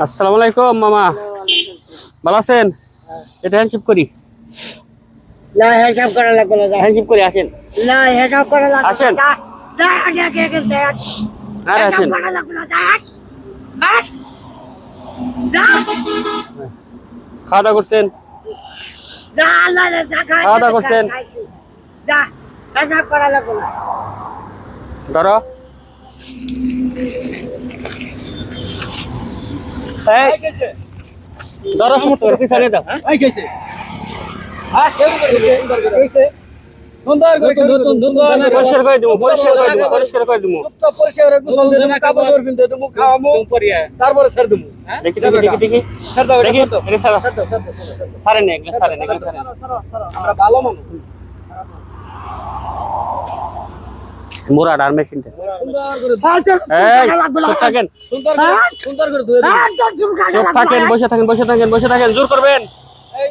আসসালামু আলাইকুম মামা, ভালো আছেন? এটা হ্যান্ডশিপ করি। না হিসাব করা লাগবে না, হ্যান্ডশিপ করি, আসেন। না হিসাব করা লাগবে আসেন। না, যা আগে আগে আগে দেখ আর হিসাব আসেন। করা লাগবে না, দেখ দেখ যা খাওয়া দাওয়া করছেন? যা আল্লাহ যা খাওয়া দাওয়া করছেন? যা হিসাব করা লাগবে না। ধরো এই ধরো, সমস্যা করে পিছনে দাও। এই কইছে হ্যাঁ কেউ কইছে সুন্দর করে পরিষ্কার করে দিব, পরিষ্কার করে দিব, পরিষ্কার করে দিব। চুপচাপ পরিষ্কার করে গোসল দেব, কাপড় ধরে পিনতে দেব, খাওয়ামু, তারপরে ছেড়ে দেব। দেখি দেখি দেখি দেখি ছেড়ে দাও, দেখি, ছেড়ে দাও। এটা ছাড়ো। ছাড়েন না, এগুলো ছাড়েন, এগুলো ছাড়েন। আমরা ভালো মানুষ। মোরা আর মেশিনটা সুন্দর করে এই চুপ থাকেন, সুন্দর করে ধুয়ে দিন। চুপ থাকেন, বসে থাকেন, বসে থাকেন, বসে থাকেন, জোর করবেন,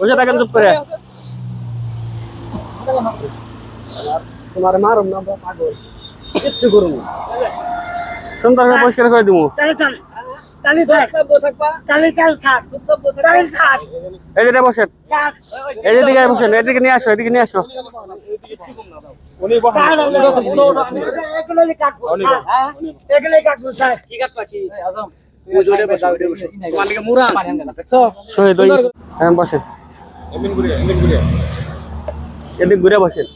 বসে থাকেন চুপ করে। তোমার মারুম না আমরা পাগল, কিচ্ছু করুম না। সুন্দর করে পরিষ্কার করে দিব। তাহলে চল তাহলে চল চুপচাপ থাকবা, তাহলে চল ছাড় চুপচাপ থাকবা। তাহলে ছাড় এই যে বসেন, ছাড় এই যে দিকে বসেন, এদিকে নিয়ে আসো, এদিকে নিয়ে আসো। উনি বহান এগুলোই কাটবো হ্যাঁ এগুলোই কাটবো স্যার কি কাটবা কি আজম ওই জোরে বসা ওই বসে তোমার দিকে মুরা দেখছো শহীদ ওই হ্যাঁ বসেন, এমিন গুড়িয়া এদিক ঘুরে বসেন।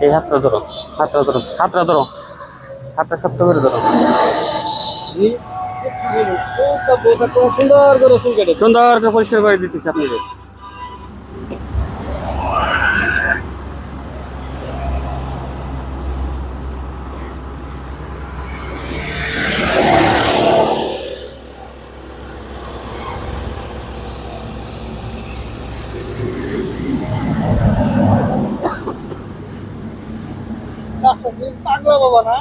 এই হাতটা ধরো, হাতটা ধরো, হাতটা ধরো, হাতটা শক্ত করে ধরো। সুন্দর করে চুল কেটে সুন্দর করে পরিষ্কার করে দিতেছি আপনাদের। পাগল বাবা না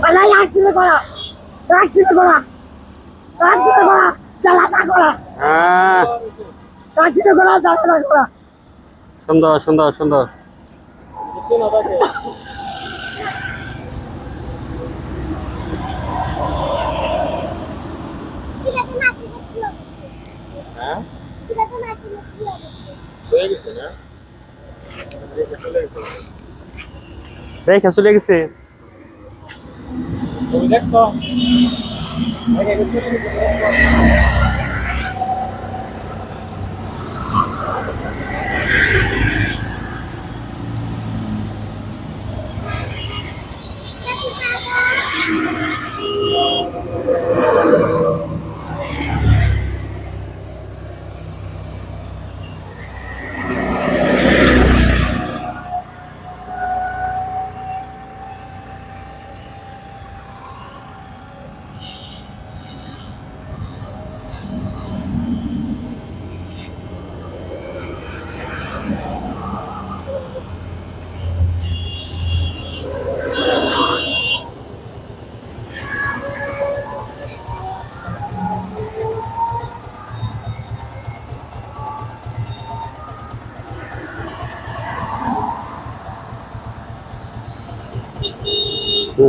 পালাই আসছিল করা আসছিল করা আসছিল করা চালাটা করা হ্যাঁ আসছিল করা চালাটা করা সুন্দর সুন্দর সুন্দর। রেখা চলে গেছে। তুমি দেখছো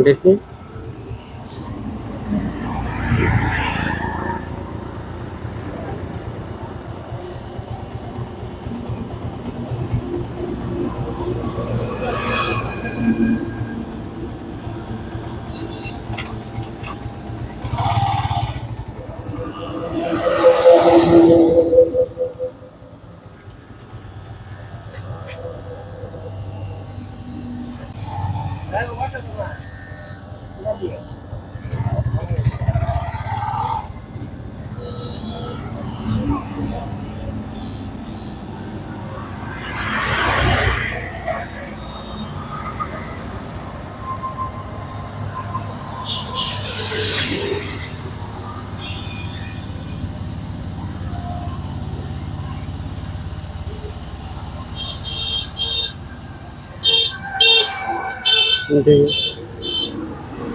দেখি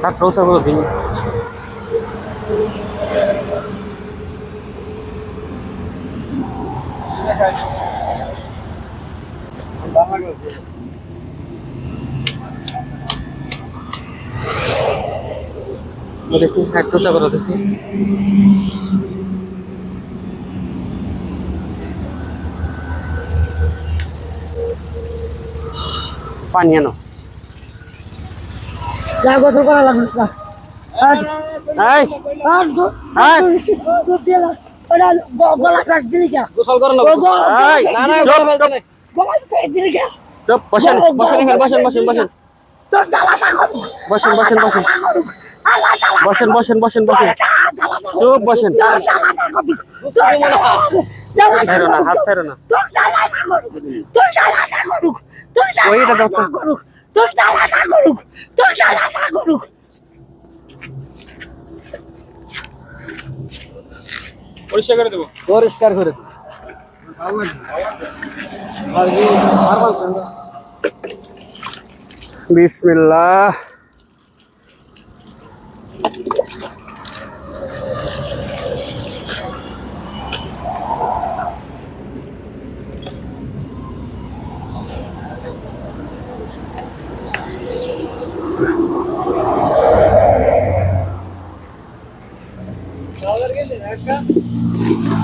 হাত রোসা করে দিন দেখি হাত রোসা করে দেখি পানি আনো যা গোসল করা লাগবে না এই আর গলা কাট দিলি কে গোসল করেন না এই না না চুপ, গোসল চুপ, নাই গলা কাট দিলি কে চুপ, বসেন বসেন এখানে বসেন বসেন বসেন তোর জ্বালা থাকো বসেন বসেন বসেন আল্লাহ জ্বালা বসেন বসেন বসেন বসেন চুপ বসেন তোর জ্বালা থাকো তোর জ্বালা ছাড়ো না হাত ছাড়ো না তোর জ্বালা থাকো তোর জ্বালা থাকো তোর ওইটা দাও তো। তোর জ্বালা থাকো তোর জ্বালা থাকো পরিষ্কার করে দেব পরিষ্কার করে বিসমিল্লাহ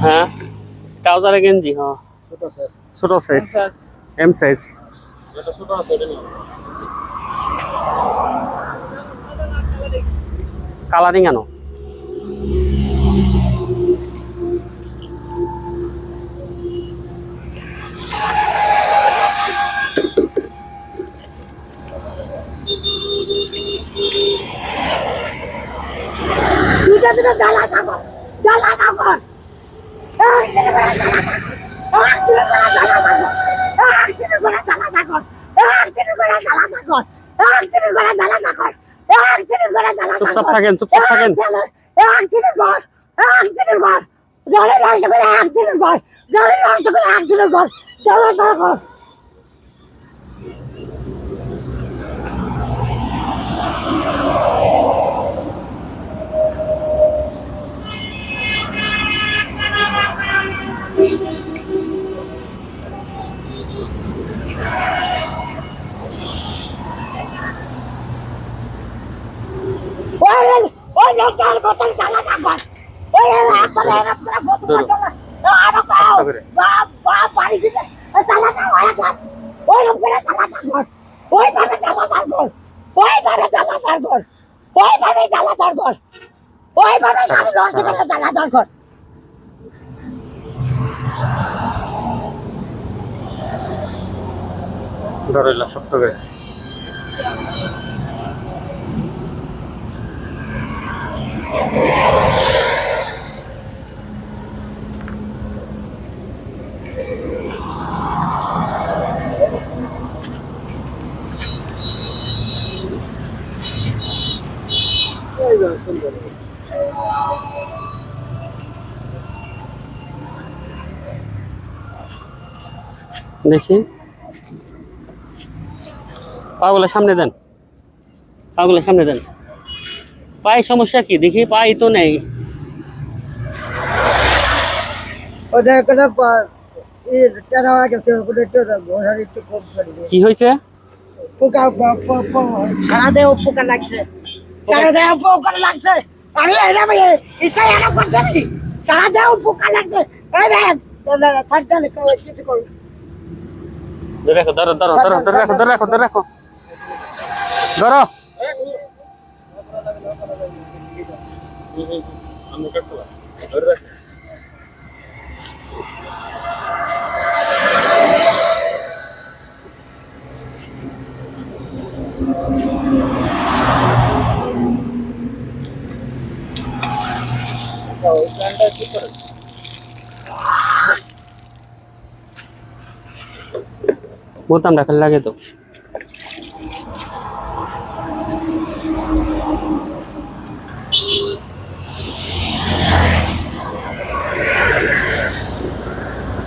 হ্যাঁ ট্রাউজার গেঞ্জি হ্যাঁ ছোট সাইজ এম সাইজ এটা ছোট আছে এটা নিও কালারিং আনো দুটা দুটা জ্বালা থাকো জ্বালা থাকো চুপচাপ থাকেন চুপচাপ থাকেন ধরলা শক্ত করে দেখি পাগুলো সামনে দেন পাগুলো সামনে দেন পায়ে সমস্যা কি দেখি পাই তো নেই একটু কম করে কি হয়েছে পোকা সারা দেহ পোকা লাগছে সারা দেহ পোকা লাগছে আমি এরকম ইচ্ছা এরকম করতে নাকি সারা দেহ পোকা লাগছে এই দেখ সাবধানে কিছু করো ধরে রাখো ধরো ধরো ধরো ধরে রাখো ধরে রাখো ধরে রাখো ধরো বোতাম রাখার লাগে তো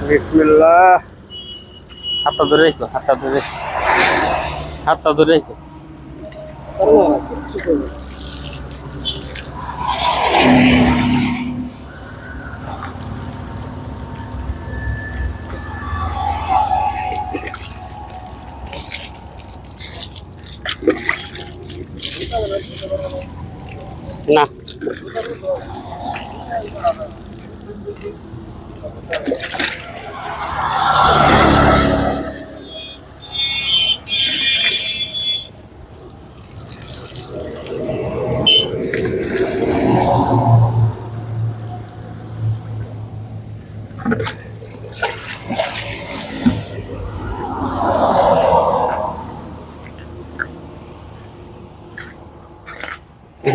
বিসমিল্লাহ হাতটা ধরে রাখো হাতটা ধরে হাতটা ধরে রাখো না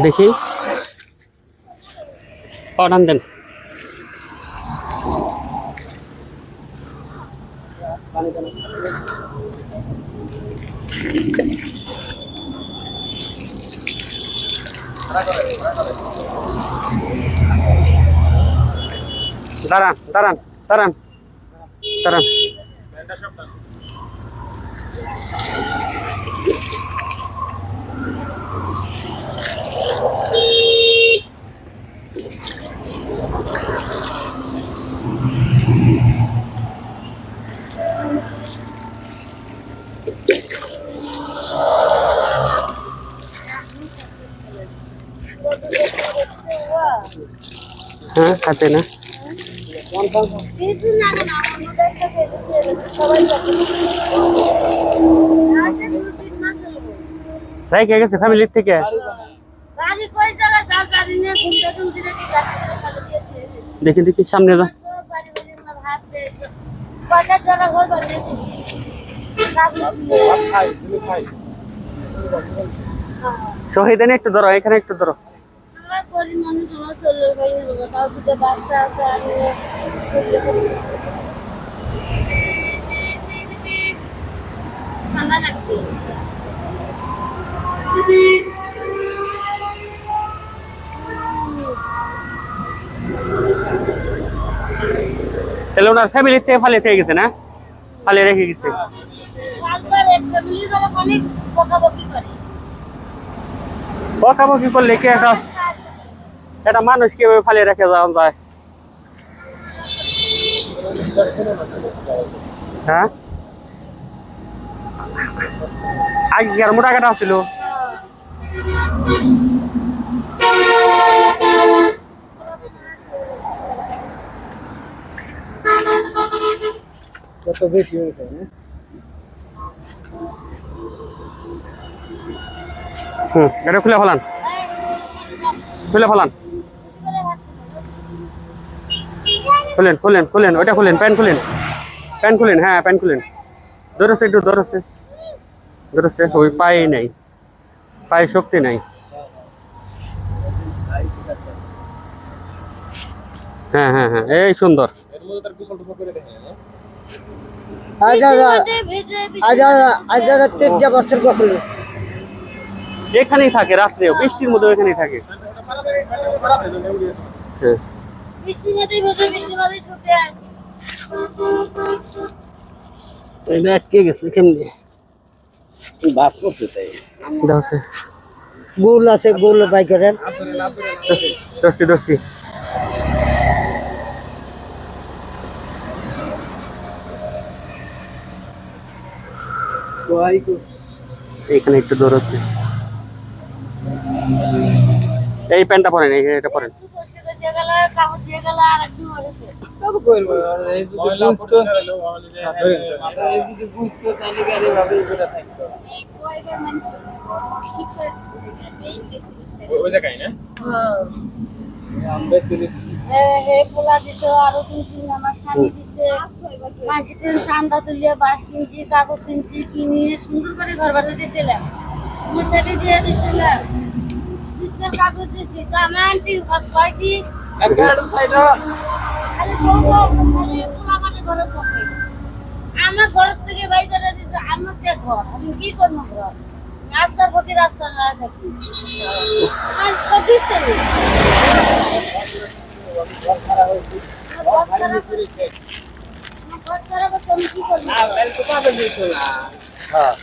দেখি পাঠান দেন দাঁড়ান দাঁড়ান দাঁড়ান দাঁড়ান হ্যাঁ হাতে না রাই কে গেছে ফ্যামিলির থেকে দেখি দেখি সামনে যা শহীদ একটু ধরো এখানে একটু ধরো ঠান্ডা লাগছে তাহলে ওনার ফ্যামিলির থেকে ফালিয়ে থেকে গেছে না ফালিয়ে রেখে গেছে বকাবকি করলে কি একটা মানুষ কিভাবে ফালিয়ে রেখে যাওয়া যায় হ্যাঁ আগে মোটা কাটা ছিল কত বেশি হয়েছে না এটা খুলে ফেলান খুলে ফেলান খুলেন খুলেন খুলেন ওইটা খুলেন প্যান্ট খুলেন প্যান্ট খুলেন হ্যাঁ প্যান্ট খুলেন ধরেছে একটু ধরেছে ধরেছে ওই পায়ে নাই পায়ে শক্তি নাই হ্যাঁ হ্যাঁ হ্যাঁ এই সুন্দর এখানেই থাকে রাত্রেও বৃষ্টির মধ্যে এখানেই থাকে হ্যাঁ আটকে গেছে কেমনি বাস করছে তাই ধরছে গোল আছে গোল বাই করেন ধরছি ধরছি এইখানে একটু দৌড় আছে। এই প্যান্টটা পরেন, এটা পরেন। তবে কইল এই যদি বুঝতো এই যদি বুঝতো তাহলে গাড়ি ভাবে করে থাকতো ওই জায়গায় না আমরা তুলি হে পোলা দিছে আরো 2-3 আমার স্বামী দিছে মাঝে চান্দা তুলিয়ে বাঁশ কিনছি কাগজ কিনছি কিনিয়ে সুন্দর করে ঘর বানিয়ে দিয়েছিলাম মশারি দিয়ে দিয়েছিলাম বিস্তার কাগজ দিয়েছি তা আমার আন্টি কয় কি একটা সাইড খালি বলবো খালি পোলা মানে ঘরের পক্ষে আমার ঘর থেকে বাইরে দিছে আমার কে ঘর আমি কি করবো ঘর রাস্তার প্রতি রাস্তা না থাকি আর সবই চলে হ্যাঁ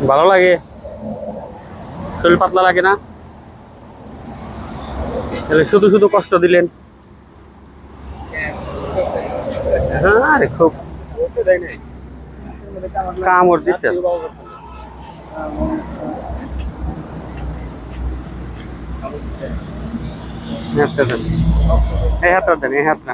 ভালো লাগে, শরীর পাতলা লাগে না? তাহলে শুধু শুধু কষ্ট দিলেন। হ্যাঁ আরে খুব কামড় দিছে। হাতটা দেন, এই হাতটা দেন, এই হাতটা।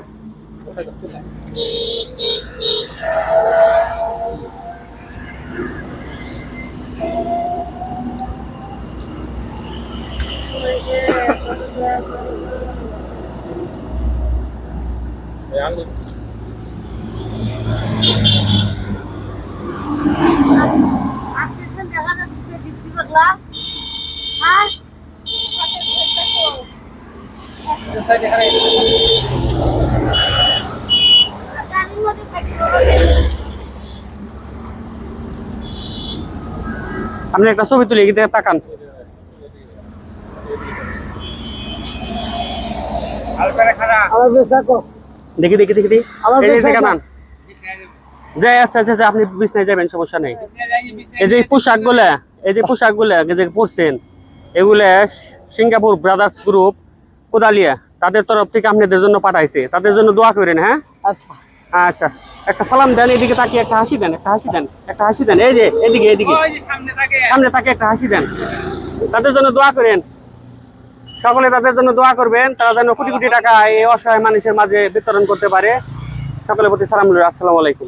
দেখা যাচ্ছে ডিউটি করলা আর আপনি একটা ছবি তুলে এদিকে তাকান। আমার বেশ দেখো দেখি দেখি দেখি দেখি। আমার এই যে বিছানা- কানান যাই, আচ্ছা আচ্ছা আচ্ছা, আপনি বিছনায় যাবেন, সমস্যা নেই। এই যে পোশাকগুলা, এই যে পোশাকগুলা যে পরছেন, এগুলা সিঙ্গাপুর ব্রাদার্স গ্রুপ কোদালিয়া তাদের তরফ থেকে আপনাদের জন্য পাঠাইছে, তাদের জন্য দোয়া করেন। হ্যাঁ আচ্ছা আচ্ছা, একটা সালাম দেন, এদিকে তাকিয়ে একটা হাসি দেন, একটা হাসি দেন, একটা হাসি দেন। এই যে এদিকে এদিকে সামনে তাকিয়ে একটা হাসি দেন। তাদের জন্য দোয়া করেন, সকলে তাদের জন্য দোয়া করবেন, তারা যেন কোটি কোটি টাকা এই অসহায় মানুষের মাঝে বিতরণ করতে পারে। সকলের প্রতি সালাম রইল। আসসালামু আলাইকুম।